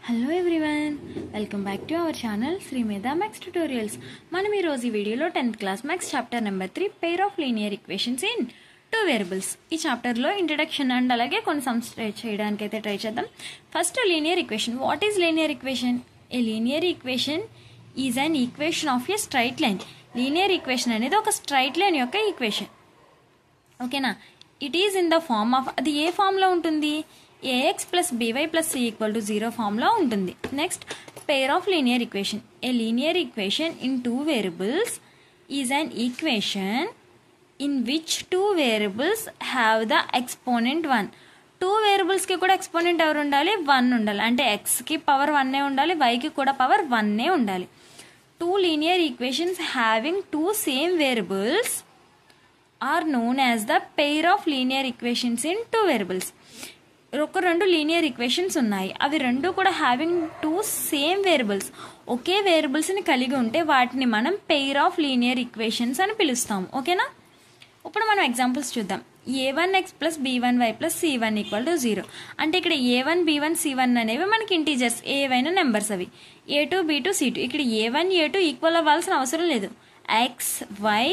Hello everyone, welcome back to our channel Sri Medha maths tutorials. మనం ఈరోజు ఈ వీడియోలో 10th class maths chapter number 3 pair of linear equations in 2 variables. ఈ చాప్టర్లో introduction and అలాగే కొన్ని సమ్స్ చేయడానికి అయితే ట్రై చేద్దాం. First linear equation. What is linear equation? A linear equation is an equation of a straight line. Linear equation అనేది ఒక straight line యొక్క ఈక్వేషన్. ఓకేనా? It is in the form of, అది ఏ ఫామ్లో ఉంటుంది? ax plus by plus c equal to 0 ఫామ్లో ఉంటుంది. Next, pair of linear equation. A linear equation in 2 variables is an equation in which 2 variables have the exponent 1. 2 వేరియబుల్స్కి కూడా exponent ఎవరు ఉండాలి? 1 ఉండాలి. అంటే ఎక్స్కి పవర్ 1 ఉండాలి, వైకి కూడా పవర్ 1 ఉండాలి. 2 linear equations having 2 same variables are known as the pair of linear equations in 2 variables. ఒక 2 linear equations ఉన్నాయి, అవి 2 కూడా హ్యావింగ్ 2 సేమ్ వేరియబుల్స్, ఒకే వేరియబుల్స్ని కలిగి ఉంటే వాటిని మనం పెయిర్ ఆఫ్ లీనియర్ ఈక్వేషన్స్ అని పిలుస్తాం. ఓకేనా? ఇప్పుడు మనం ఎగ్జాంపుల్స్ చూద్దాం. a1x plus b1y plus c1 equal to 0. అంటే ఇక్కడ a1 b1 c1 అనేవి మనకి ఇంటీజర్స్, ఏవైనా నెంబర్స్. అవి a2 b2 c2. ఇక్కడ a1 a2 ఈక్వల్ అవ్వాల్సిన అవసరం లేదు. x y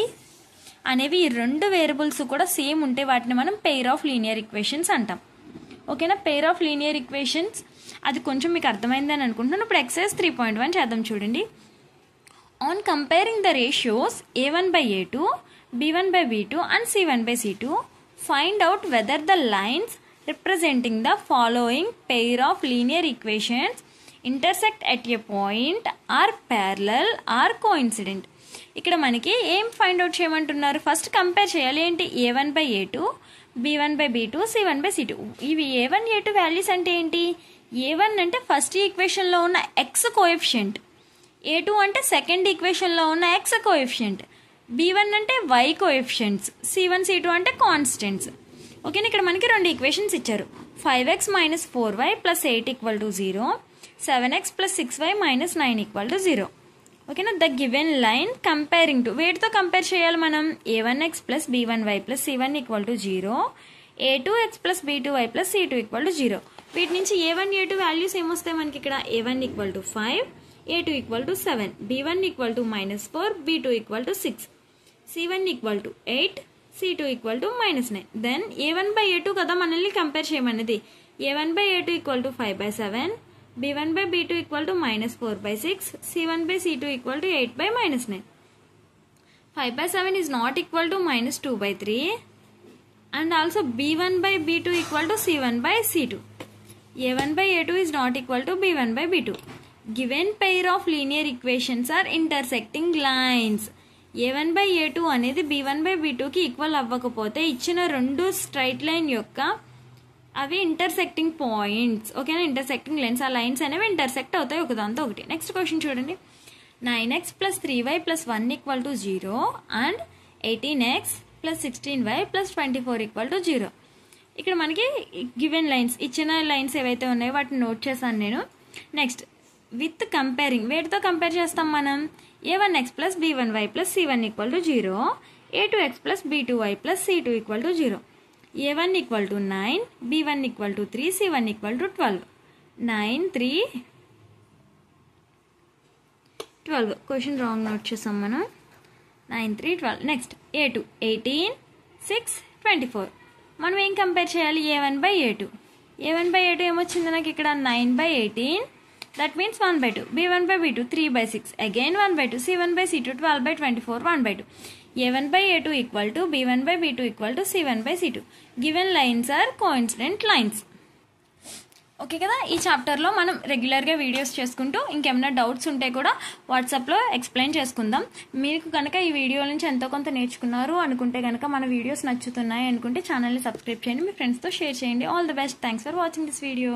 అనేవి ఈ 2 వేరియబుల్స్ కూడా సేమ్ ఉంటే వాటిని మనం పెయిర్ ఆఫ్ లీనియర్ ఈక్వేషన్స్ అంటాం. ఓకేనా? పెయిర్ ఆఫ్ లీనియర్ ఈక్వేషన్స్, అది కొంచెం మీకు అర్థమైందని అనుకుంటున్నాను. ఇప్పుడు ఎక్సర్సైజ్ 3.1 చేద్దాం. చూడండి. On comparing the ratios a1 by a2, b1 by b2 and c1 by c2, find out whether the lines representing the following pair of linear equations intersect at a point, are parallel or coincident. ఇక్కడ మనకి ఏం find out చేయమంటున్నారు? First compare చేయాలి. ఏంటి? a1 by a2, b1 by b2, c1 by c2. ఇవి a1 a2 values అంటే ఏంటి? a1 అంటే ఫస్ట్ ఈక్వేషన్లో ఉన్న ఎక్స్ కోఎఫిషియంట్, a2 అంటే సెకండ్ ఈక్వేషన్లో ఉన్న ఎక్స్ కోఎఫిషియంట్, b1 అంటే y కోఎఫిషియంట్స్, c1 c2 అంటే కాన్స్టెంట్స్. ఓకేనా? ఇక్కడ మనకి 2 ఈక్వేషన్స్ ఇచ్చారు. 5x minus 4y plus 8 equal to 0, 7x plus 6y minus 9 equal to 0. ఓకేనా? The given line comparing to, వేటితో కంపేర్ చేయాలి మనం? a1x plus b1y plus c1 equal to 0, a2x plus b2y plus c2 equal to 0. వీటి నుంచి a1 a2 values ఏమొస్తాయి మనకి? ఇక్కడ a1 equal to 5, a2 equal to 7, b1 equal to -4, b2 equal to 6, c1 equal to 8, c2 equal to -9. Then a1 by a2 కదా మనల్ని compare చేయమన్నది. a1 by a2 equal to 5 by 7, b1 by b2 equal to -4 by 6, c1 by c2 equal to 8 by -9. 5 by 7 is not equal to -2 by 3, and also b1 by b2 equal to c1 by c2. a1 by a2 is not equal to b1 by b2. Given pair of linear equations are intersecting lines. a1 by a2 అనేది b1 by b2కి equal అవ్వకపోతే ఇచ్చిన 2 straight line యొక్క అవి intersecting points. ఓకేనా? Intersecting lines, ఆ lines అనేవి intersect అవుతాయి ఒకదాంతో ఒకటి. నెక్స్ట్ క్వశ్చన్ చూడండి. 9x plus 3y plus 1 equal to 0 and 18x plus 16y plus 24 equal to 0. ఇక్కడ మనకి గివెన్ లైన్స్, ఇచ్చిన లైన్స్ ఏవైతే ఉన్నాయో వాటిని నోట్ చేశాను నేను. నెక్స్ట్, విత్ కంపేరింగ్, వేటితో కంపేర్ చేస్తాం మనం? a1x plus b1y plus c1 equal to 0, a2x plus b2y plus c2 equal to 0. a1 equal to 9, b1 equal to 3, c1 equal to 12. 9, 3, 12. Question wrong note చేసాం మనం. 9, 3, 12. Next, a2 18, 6, 24. మనం ఏం compare చేయాలి? a1 by a2. a1 by a2 ఏమొచ్చింది నాకు ఇక్కడ? 9 by 18, that means 1 by 2. b1 by b2 3 by 6, again 1 by 2. c1 by c2 12 by 24, 1 by 2. a1 by a2 equal to b1 by b2 equal to c1 by c2. Given lines are coincident lines. Okay కదా? ఈ చాప్టర్లో మనం రెగ్యులర్గా videos చేసుకుంటూ ఇంకేమైనా doubts ఉంటే కూడా వాట్సాప్లో ఎక్స్ప్లెయిన్ చేసుకుందాం. మీకు కనుక ఈ వీడియో నుంచి ఎంతో కొంత నేర్చుకున్నారు అనుకుంటే కనుక, మన వీడియోస్ నచ్చుతున్నాయి అనుకుంటే ఛానల్ని సబ్స్క్రైబ్ చేయండి, మీ ఫ్రెండ్స్తో షేర్ చేయండి. All the best. Thanks for watching this video.